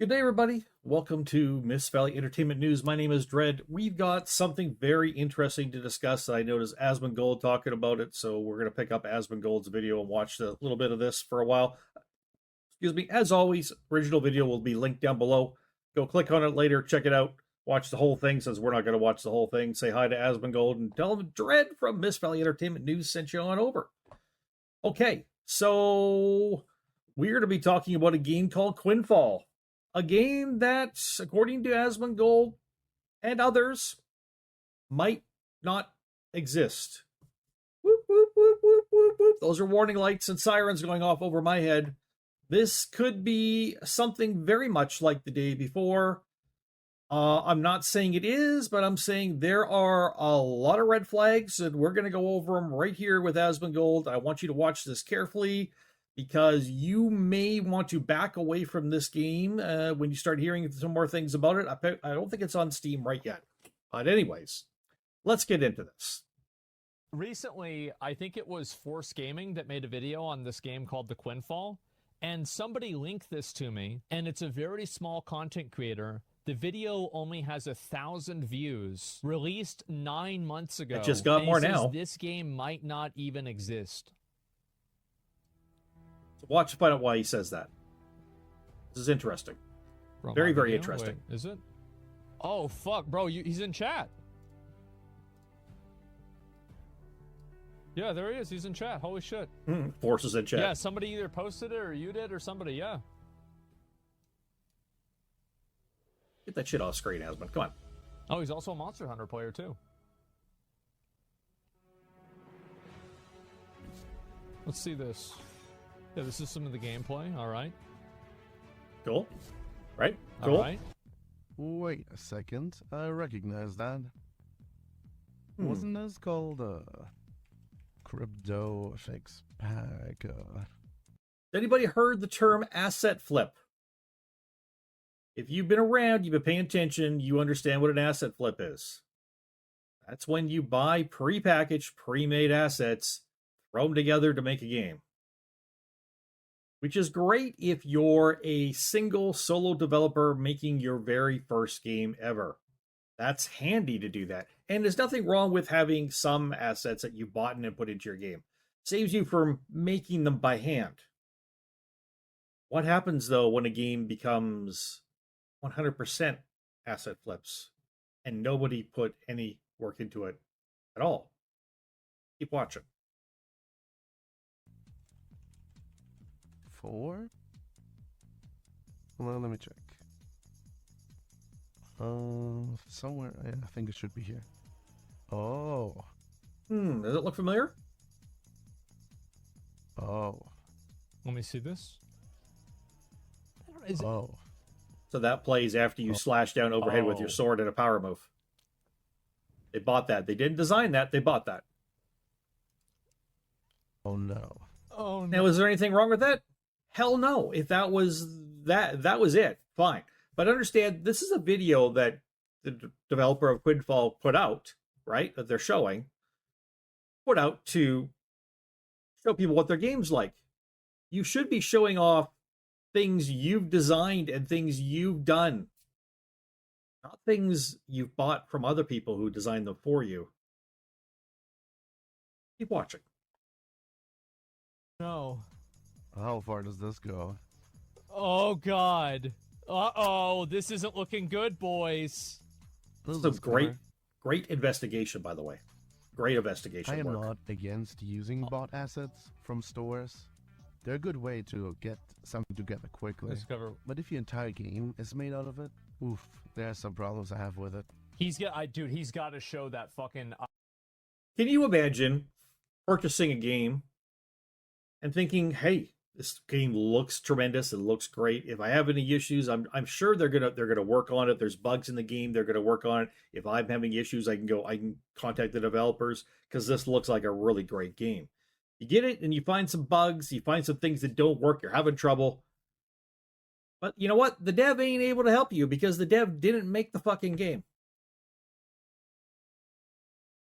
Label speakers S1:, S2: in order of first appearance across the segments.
S1: Good day, everybody. Welcome to Miss Valley Entertainment News. My name is Dread. We've got something very interesting to discuss. I noticed Asmongold talking about it, so we're going to pick up Asmongold's video and watch a little bit of this for a while. Excuse me. As always, original video will be linked down below. Go click on it later, check it out, watch the whole thing, since we're not going to watch the whole thing. Say hi to Asmongold and tell him Dread from Miss Valley Entertainment News sent you on over. Okay, so we're going to be talking about a game called Quinfall. A game that, according to Asmongold and others, might not exist. Whoop, whoop, whoop, whoop, whoop, whoop. Those are warning lights and sirens going off over my head. This could be something very much like the day before. I'm not saying it is, but I'm saying there are a lot of red flags, and we're going to go over them right here with Asmongold. I want you to watch this carefully, because you may want to back away from this game when you start hearing some more things about it. I don't think it's on Steam right yet. But anyways, let's get into this.
S2: Recently, I think it was Force Gaming that made a video on this game called the Quinfall, and somebody linked this to me, and it's a very small content creator. The video only has 1,000 views, released 9 months ago.
S1: It just got more now.
S2: This game might not even exist.
S1: Watch to find out why he says that. This is interesting. Very, very interesting.
S2: Wait, is it? Oh, fuck, bro. He's in chat. Yeah, there he is. He's in chat. Holy shit.
S1: Force is in chat.
S2: Yeah, somebody either posted it or you did or somebody, yeah.
S1: Get that shit off screen, Asmon. Come on.
S2: Oh, he's also a Monster Hunter player, too. Let's see this. Yeah, this is some of the gameplay. All right.
S1: Cool. Right? Cool.
S2: All right.
S3: Wait a second. I recognize that. Wasn't this called Crypto Fix Pack?
S1: Anybody heard the term asset flip? If you've been around, you've been paying attention, you understand what an asset flip is. That's when you buy pre-packaged, pre-made assets, throw them together to make a game. Which is great if you're a single solo developer making your very first game ever. That's handy to do that. And there's nothing wrong with having some assets that you bought and put into your game. Saves you from making them by hand. What happens, though, when a game becomes 100% asset flips and nobody put any work into it at all? Keep watching.
S3: 4? Well, let me check. Somewhere, I think it should be here. Oh.
S1: Does it look familiar?
S3: Oh.
S2: Let me see this.
S3: Oh.
S1: So that plays after you slash down overhead with your sword in a power move. They bought that. They didn't design that. They bought that.
S3: Oh, no.
S2: Oh, no.
S1: Now, is there anything wrong with that? Hell no. If that was it. Fine. But understand, this is a video that the developer of Quinfall put out, right? That they're showing. Put out to show people what their game's like. You should be showing off things you've designed and things you've done. Not things you've bought from other people who designed them for you. Keep watching.
S2: No.
S3: How far does this go?
S2: Oh, God. Uh-oh. This isn't looking good, boys.
S1: This is a great investigation, by the way. Great investigation
S3: I am
S1: work.
S3: not against using bought assets from stores. They're a good way to get something together quickly.
S2: Discover.
S3: But if your entire game is made out of it, oof, there are some problems I have with it.
S2: He's got to show that fucking.
S1: Can you imagine purchasing a game and thinking, "Hey, this game looks tremendous. It looks great. If I have any issues, I'm sure they're gonna work on it. There's bugs in the game. They're gonna work on it. If I'm having issues, I can contact the developers because this looks like a really great game." You get it, and you find some bugs. You find some things that don't work. You're having trouble. But you know what? The dev ain't able to help you because the dev didn't make the fucking game.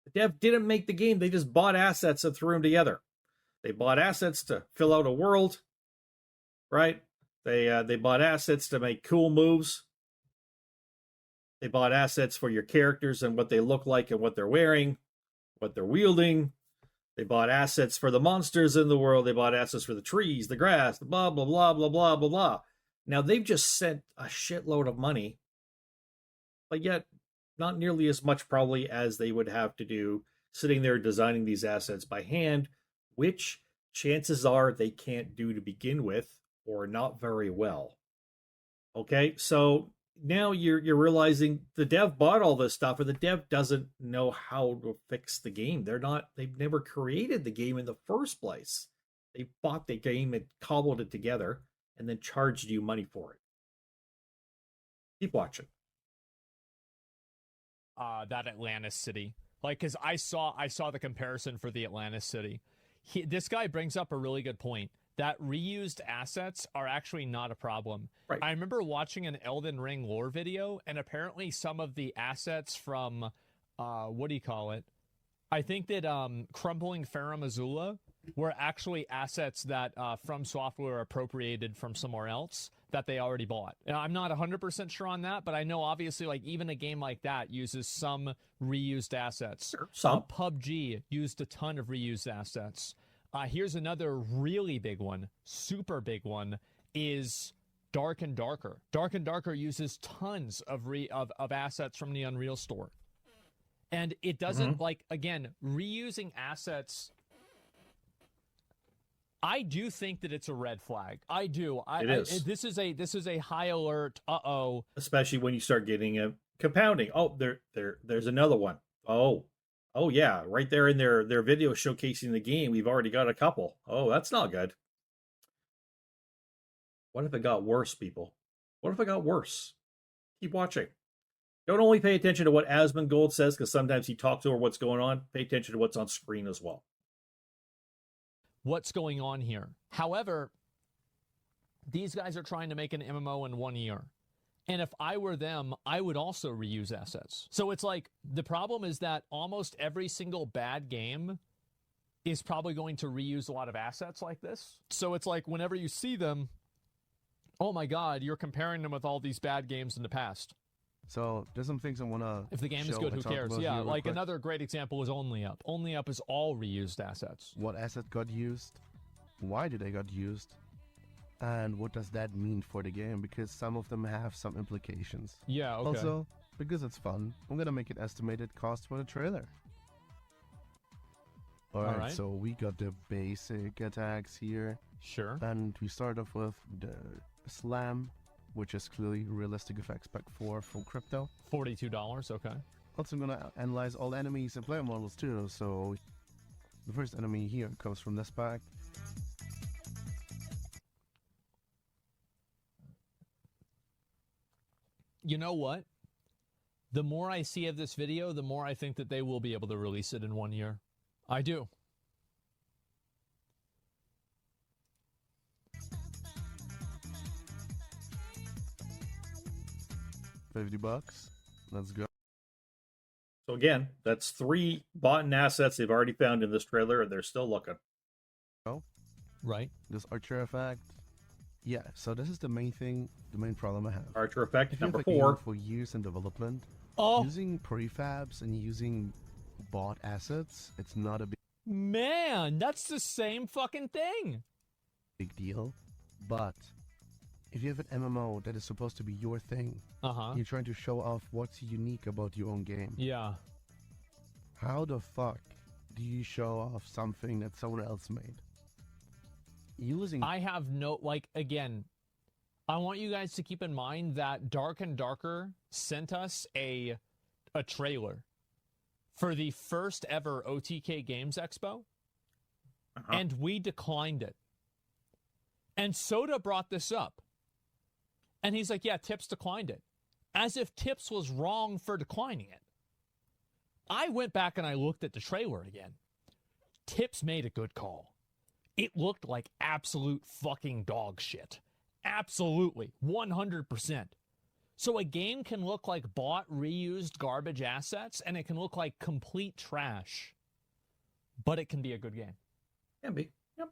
S1: The dev didn't make the game. They just bought assets and threw them together. They bought assets to fill out a world, right? They bought assets to make cool moves. They bought assets for your characters and what they look like and what they're wearing, what they're wielding. They bought assets for the monsters in the world. They bought assets for the trees, the grass, the blah, blah, blah, blah, blah, blah, blah. Now, they've just sent a shitload of money, but yet not nearly as much probably as they would have to do sitting there designing these assets by hand, which chances are they can't do to begin with or not very well. Okay, so now you're realizing the dev bought all this stuff, and the dev doesn't know how to fix the game. They've never created the game in the first place. They bought the game and cobbled it together and then charged you money for it. Keep watching.
S2: That Atlantis city, like, because I saw the comparison for the Atlantis city. This guy brings up a really good point that reused assets are actually not a problem.
S1: Right.
S2: I remember watching an Elden Ring lore video, and apparently some of the assets from what do you call it? I think that Crumbling Farum Azula were actually assets that From Software appropriated from somewhere else that they already bought. Now, I'm not 100% sure on that, but I know obviously like even a game like that uses some reused assets.
S1: Sure, some.
S2: PUBG used a ton of reused assets. Here's another really big one, super big one, is Dark and Darker. Dark and Darker uses tons of assets from the Unreal Store. And it doesn't, like, again, reusing assets, I do think that it's a red flag. I do.
S1: It is.
S2: This is a high alert. Uh-oh.
S1: Especially when you start getting a compounding. Oh, there's another one. Oh yeah, right there in their video showcasing the game, we've already got a couple. Oh, that's not good. What if it got worse, people? What if it got worse? Keep watching. Don't only pay attention to what Asmongold says, because sometimes he talks over what's going on. Pay attention to what's on screen as well.
S2: What's going on here? However, these guys are trying to make an MMO in 1 year. And if I were them, I would also reuse assets. So it's like, the problem is that almost every single bad game is probably going to reuse a lot of assets like this. So it's like, whenever you see them, oh my God, you're comparing them with all these bad games in the past.
S3: So there's some things I want to
S2: If the game is good, who cares? Yeah, like another great example is Only Up. Only Up is all reused assets.
S3: What asset got used? Why did they got used? And what does that mean for the game? Because some of them have some implications.
S2: Yeah, okay.
S3: Also, because it's fun, I'm going to make an estimated cost for the trailer. Alright, so we got the basic attacks here.
S2: Sure.
S3: And we start off with the Slam, which is clearly realistic effects pack 4 from Crypto.
S2: $42, okay.
S3: Also, I'm going to analyze all enemies and player models too. So the first enemy here comes from this pack.
S2: You know what? The more I see of this video, the more I think that they will be able to release it in 1 year. I do.
S3: $50. Let's go.
S1: So again, that's 3 bought-in assets they've already found in this trailer, and they're still looking.
S3: Oh,
S2: right.
S3: This Archer effect. Yeah, so this is the main thing, the main problem I have.
S1: Archer effect,
S3: If you have
S1: number
S3: a game
S1: 4.
S3: for years in development,
S2: Oh,
S3: using prefabs and using bought assets, it's not a
S2: man, that's the same fucking thing.
S3: big deal. But if you have an MMO that is supposed to be your thing,
S2: Uh-huh.
S3: you're trying to show off what's unique about your own game.
S2: Yeah.
S3: How the fuck do you show off something that someone else made? Using
S2: I have no, like, again, I want you guys to keep in mind that Dark and Darker sent us a trailer for the first ever OTK Games Expo, and we declined it. And Soda brought this up. And he's like, yeah, Tips declined it. As if Tips was wrong for declining it. I went back and I looked at the trailer again. Tips made a good call. It looked like absolute fucking dog shit. Absolutely. 100%. So a game can look like bought, reused garbage assets, and it can look like complete trash. But it can be a good game.
S1: Can be. Yep.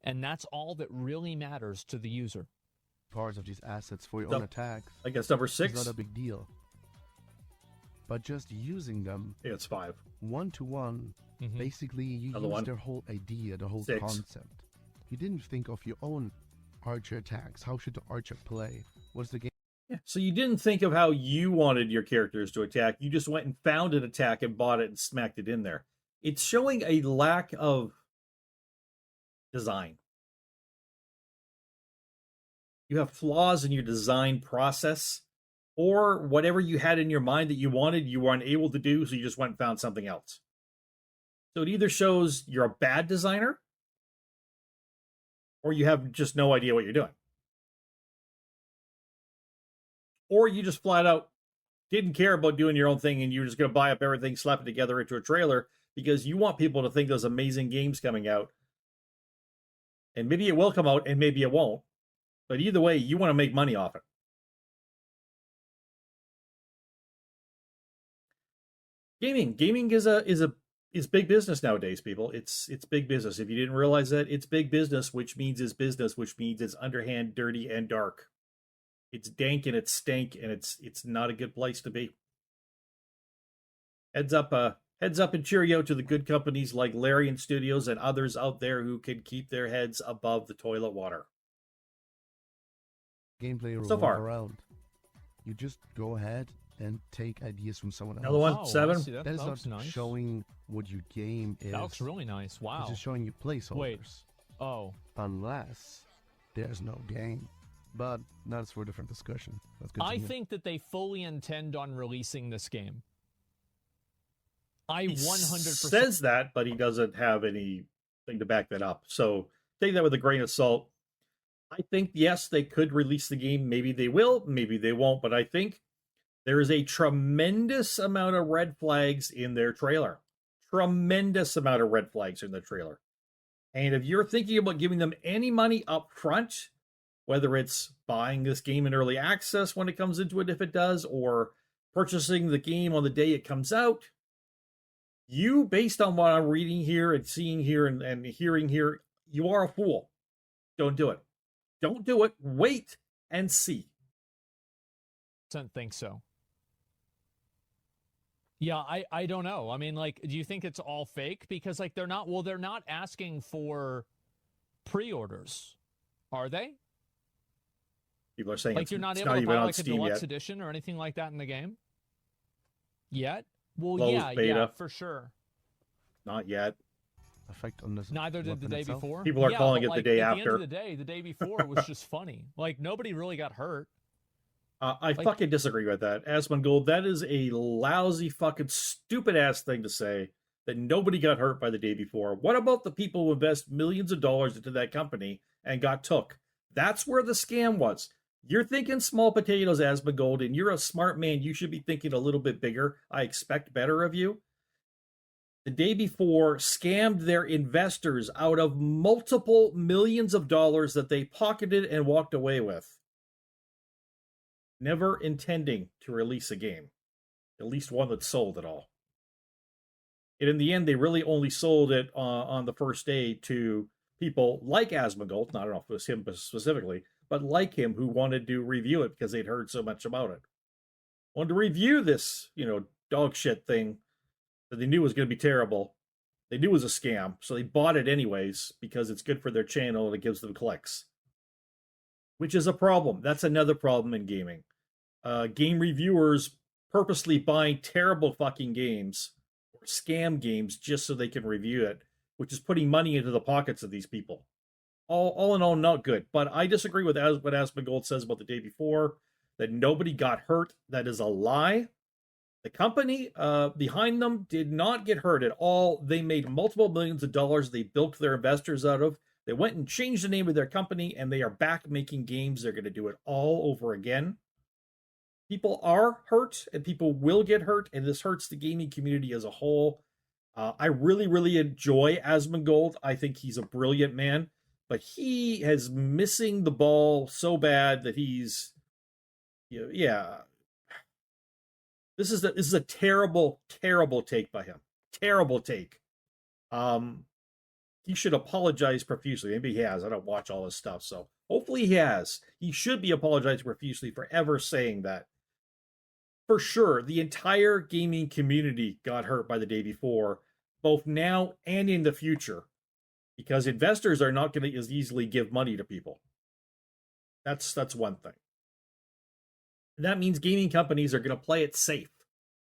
S2: And that's all that really matters to the user.
S3: parts of these assets for your
S1: So,
S3: own attacks
S1: I guess number
S3: is
S1: 6.
S3: not a big deal. But just using them
S1: Yeah, it's 5.
S3: one-to-one, basically you
S1: Another
S3: use
S1: one.
S3: their whole idea, the whole
S1: 6.
S3: concept. You didn't think of your own archer attacks. How should the archer play? What's the game?
S1: Yeah. So you didn't think of how you wanted your characters to attack. You just went and found an attack and bought it and smacked it in there. It's showing a lack of design. You have flaws in your design process, or whatever you had in your mind that you wanted, you were unable to do, so you just went and found something else. So it either shows you're a bad designer, or you have just no idea what you're doing. Or you just flat out didn't care about doing your own thing and you're just going to buy up everything, slap it together into a trailer because you want people to think there's amazing games coming out. And maybe it will come out and maybe it won't. But either way, you want to make money off it. Gaming is big business nowadays, people. It's big business. If you didn't realize that, it's big business, which means it's business, which means it's underhand, dirty, and dark. It's dank and it's stank, and it's not a good place to be. Heads up and cheerio to the good companies like Larian Studios and others out there who can keep their heads above the toilet water.
S3: Gameplay
S1: So far.
S3: around. You just go ahead and take ideas from someone else.
S1: Another one,
S2: Oh,
S1: 7.
S2: I see. That
S3: That is not
S2: looks nice.
S3: showing what your game is.
S2: That looks really nice. Wow.
S3: It's just showing you placeholders.
S2: Wait. Oh.
S3: Unless there's no game. But that's for a different discussion. Let's
S2: I
S3: continue.
S2: think that they fully intend on releasing this game. I
S1: He
S2: 100%
S1: says that, but he doesn't have anything to back that up. So take that with a grain of salt. I think, yes, they could release the game. Maybe they will, maybe they won't. But I think there is a tremendous amount of red flags in their trailer. Tremendous amount of red flags in the trailer. And if you're thinking about giving them any money up front, whether it's buying this game in early access when it comes into it, if it does, or purchasing the game on the day it comes out, you, based on what I'm reading here and seeing here and hearing here, you are a fool. Don't do it. Don't do it. Wait and see.
S2: think so. Yeah, I don't know. I mean, like, do you think it's all fake? Because, like, they're not asking for pre-orders, are they?
S1: People are saying
S2: Like, you're not
S1: it's
S2: able to
S1: even
S2: buy,
S1: on
S2: like, a
S1: Steam
S2: deluxe
S1: yet.
S2: edition or anything like that in the game? Yet? Well,
S1: Closed
S2: yeah,
S1: beta.
S2: for sure.
S1: Not yet.
S3: Effect on this.
S2: Neither did the
S3: weapon
S2: day
S3: itself?
S2: before.
S1: People are
S2: Yeah,
S1: calling
S2: but,
S1: it the
S2: like,
S1: day
S2: at
S1: after.
S2: the day before was just funny. Like, nobody really got hurt.
S1: I fucking disagree with that. Asmongold, that is a lousy, fucking stupid ass thing to say that nobody got hurt by the day before. What about the people who invest millions of dollars into that company and got took? That's where the scam was. You're thinking small potatoes, Asmongold, and you're a smart man. You should be thinking a little bit bigger. I expect better of you. The day before scammed their investors out of multiple millions of dollars that they pocketed and walked away with, never intending to release a game, at least one that sold at all. And in the end, they really only sold it on the first day to people like Asmongold, I don't know if it was him specifically, but like him, who wanted to review it because they'd heard so much about it. Wanted to review this, dog shit thing that they knew was going to be terrible. They knew it was a scam, so they bought it anyways because it's good for their channel and it gives them clicks. Which is a problem. That's another problem in gaming. Game reviewers purposely buying terrible fucking games or scam games just so they can review it, which is putting money into the pockets of these people. All in all, not good. But I disagree with what Asmongold says about the day before, that nobody got hurt. That is a lie. The company behind them did not get hurt at all. They made multiple millions of dollars. They bilked their investors out of. They went and changed the name of their company, and they are back making games. They're going to do it all over again. People are hurt, and people will get hurt, and this hurts the gaming community as a whole. I really, really enjoy Asmongold. I think he's a brilliant man, but he is missing the ball so bad that he's, This is a terrible, terrible take by him. Terrible take. he should apologize profusely. Maybe he has. I don't watch all his stuff, so hopefully he has. He should be apologizing profusely for ever saying that. For sure, the entire gaming community got hurt by the day before, both now and in the future, because investors are not going to as easily give money to people. That's one thing. And that means gaming companies are going to play it safe.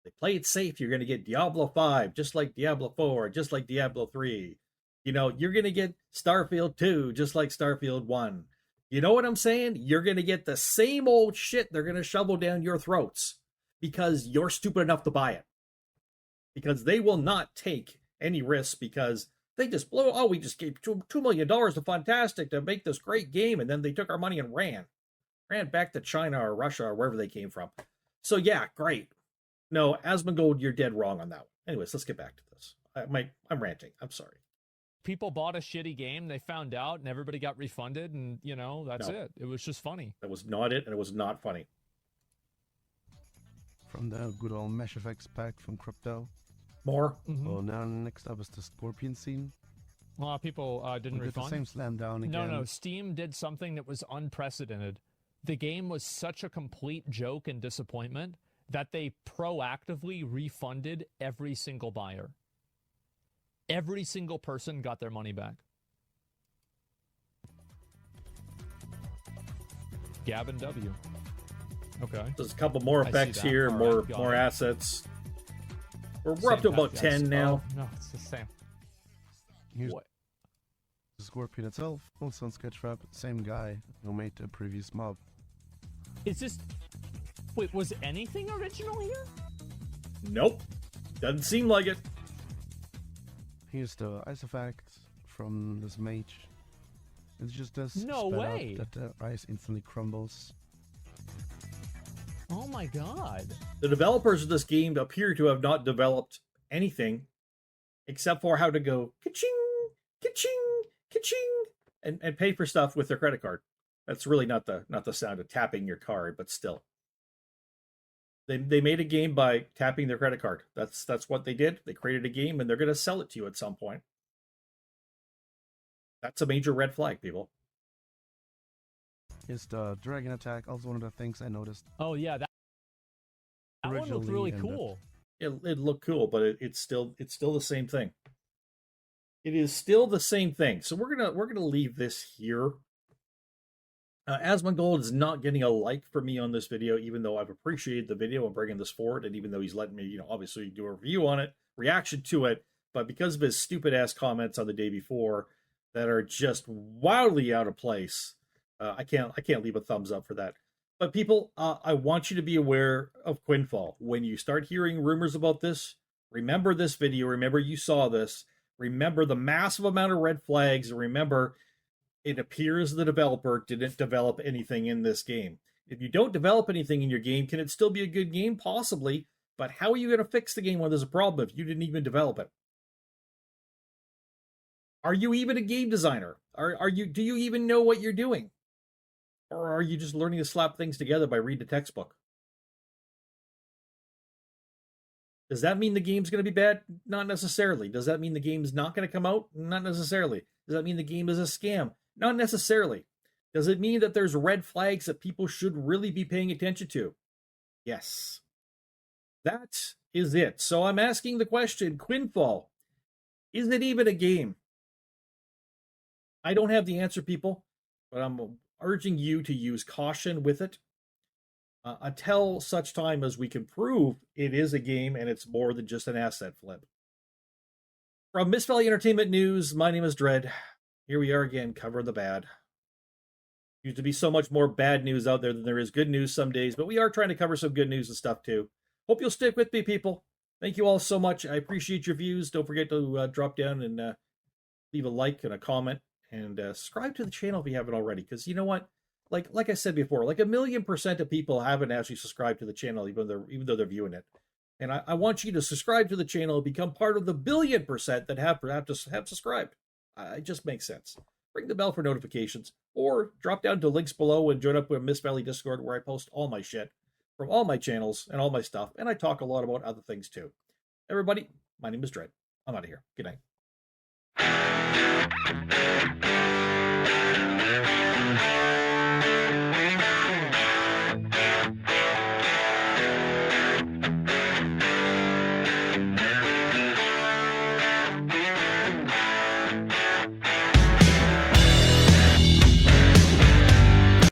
S1: They play it safe. You're going to get Diablo 5, just like Diablo 4, just like Diablo 3. You know, you're going to get Starfield 2, just like Starfield 1. You know what I'm saying? You're going to get the same old shit they're going to shovel down your throats because you're stupid enough to buy it. Because they will not take any risks because they just we just gave $2 million to Fantastic to make this great game, and then they took our money and ran back to China or Russia or wherever they came from. So yeah, great. No, Asmongold, you're dead wrong on that one. Anyways, let's get back to this. I'm ranting. I'm sorry.
S2: People bought a shitty game, they found out, and everybody got refunded, and, you know, that's
S1: No.
S2: it. It was just funny.
S1: That was not it, and it was not funny.
S3: From the good old Mesh Effects pack from Crypto.
S1: More?
S3: Well, now next up is the Scorpion scene.
S2: A lot of people didn't
S3: We get the
S2: refund.
S3: same slam down again.
S2: No, Steam did something that was unprecedented. The game was such a complete joke and disappointment that they proactively refunded every single buyer. Every single person got their money back. Gavin W. Okay.
S1: There's a couple more
S2: I see
S1: effects
S2: that.
S1: here,
S2: All
S1: more
S2: right, got
S1: more
S2: it.
S1: assets. We're
S2: Same
S1: up to
S2: pack,
S1: about
S2: yes.
S1: 10 now.
S2: Oh, no, it's the same.
S3: Here's
S2: What?
S3: the Scorpion itself, also on Sketchfab, same guy who made the previous mob.
S2: Is this... Wait, was anything original here?
S1: Nope. Doesn't seem like it.
S3: Here's the ice effect from this mage. It's just this
S2: No
S3: sped
S2: way.
S3: up that the ice instantly crumbles.
S2: Oh my god.
S1: The developers of this game appear to have not developed anything except for how to go ka-ching, ka-ching, ka-ching, and pay for stuff with their credit card. That's really not the sound of tapping your card, but still. They made a game by tapping their credit card. That's what they did. They created a game and they're going to sell it to you at some point. That's a major red flag, people.
S3: Here's the dragon attack, also one of the things I noticed.
S2: Oh yeah, that one looked
S3: Originally
S2: really
S3: in the-
S2: cool.
S1: It looked cool, but it's still the same thing. It is still the same thing. So we're gonna leave this here. Asmongold is not getting a like for me on this video, even though I've appreciated the video and bringing this forward, and even though he's letting me, obviously do a review on it, reaction to it, but because of his stupid ass comments on the day before that are just wildly out of place, I can't leave a thumbs up for that. But people, I want you to be aware of Quinfall. When you start hearing rumors about this, remember this video, remember you saw this, remember the massive amount of red flags, and remember it appears the developer didn't develop anything in this game. If you don't develop anything in your game, can it still be a good game? Possibly, but how are you going to fix the game when there's a problem if you didn't even develop it? Are you even a game designer? Do you even know what you're doing? Or are you just learning to slap things together by reading a textbook? Does that mean the game's going to be bad? Not necessarily. Does that mean the game's not going to come out? Not necessarily. Does that mean the game is a scam? Not necessarily. Does it mean that there's red flags that people should really be paying attention to? Yes. That is it. So I'm asking the question, Quinfall, is it even a game? I don't have the answer, people, but I'm urging you to use caution with it until such time as we can prove it is a game and it's more than just an asset flip. From Miss Valley Entertainment News, my name is Dread. Here we are again, covering the bad. Used to be so much more bad news out there than there is good news some days, but we are trying to cover some good news and stuff too. Hope you'll stick with me, people. Thank you all so much. I appreciate your views. Don't forget to drop down and leave a like and a comment. And subscribe to the channel if you haven't already, because you know what? Like I said before, like 1,000,000% of people haven't actually subscribed to the channel, even though they're viewing it. And I want you to subscribe to the channel and become part of the 1,000,000,000% that have subscribed. It just makes sense. Ring the bell for notifications, or drop down to links below and join up with Miss Valley Discord, where I post all my shit from all my channels and all my stuff, and I talk a lot about other things too. Everybody, my name is Dread. I'm out of here. Good night.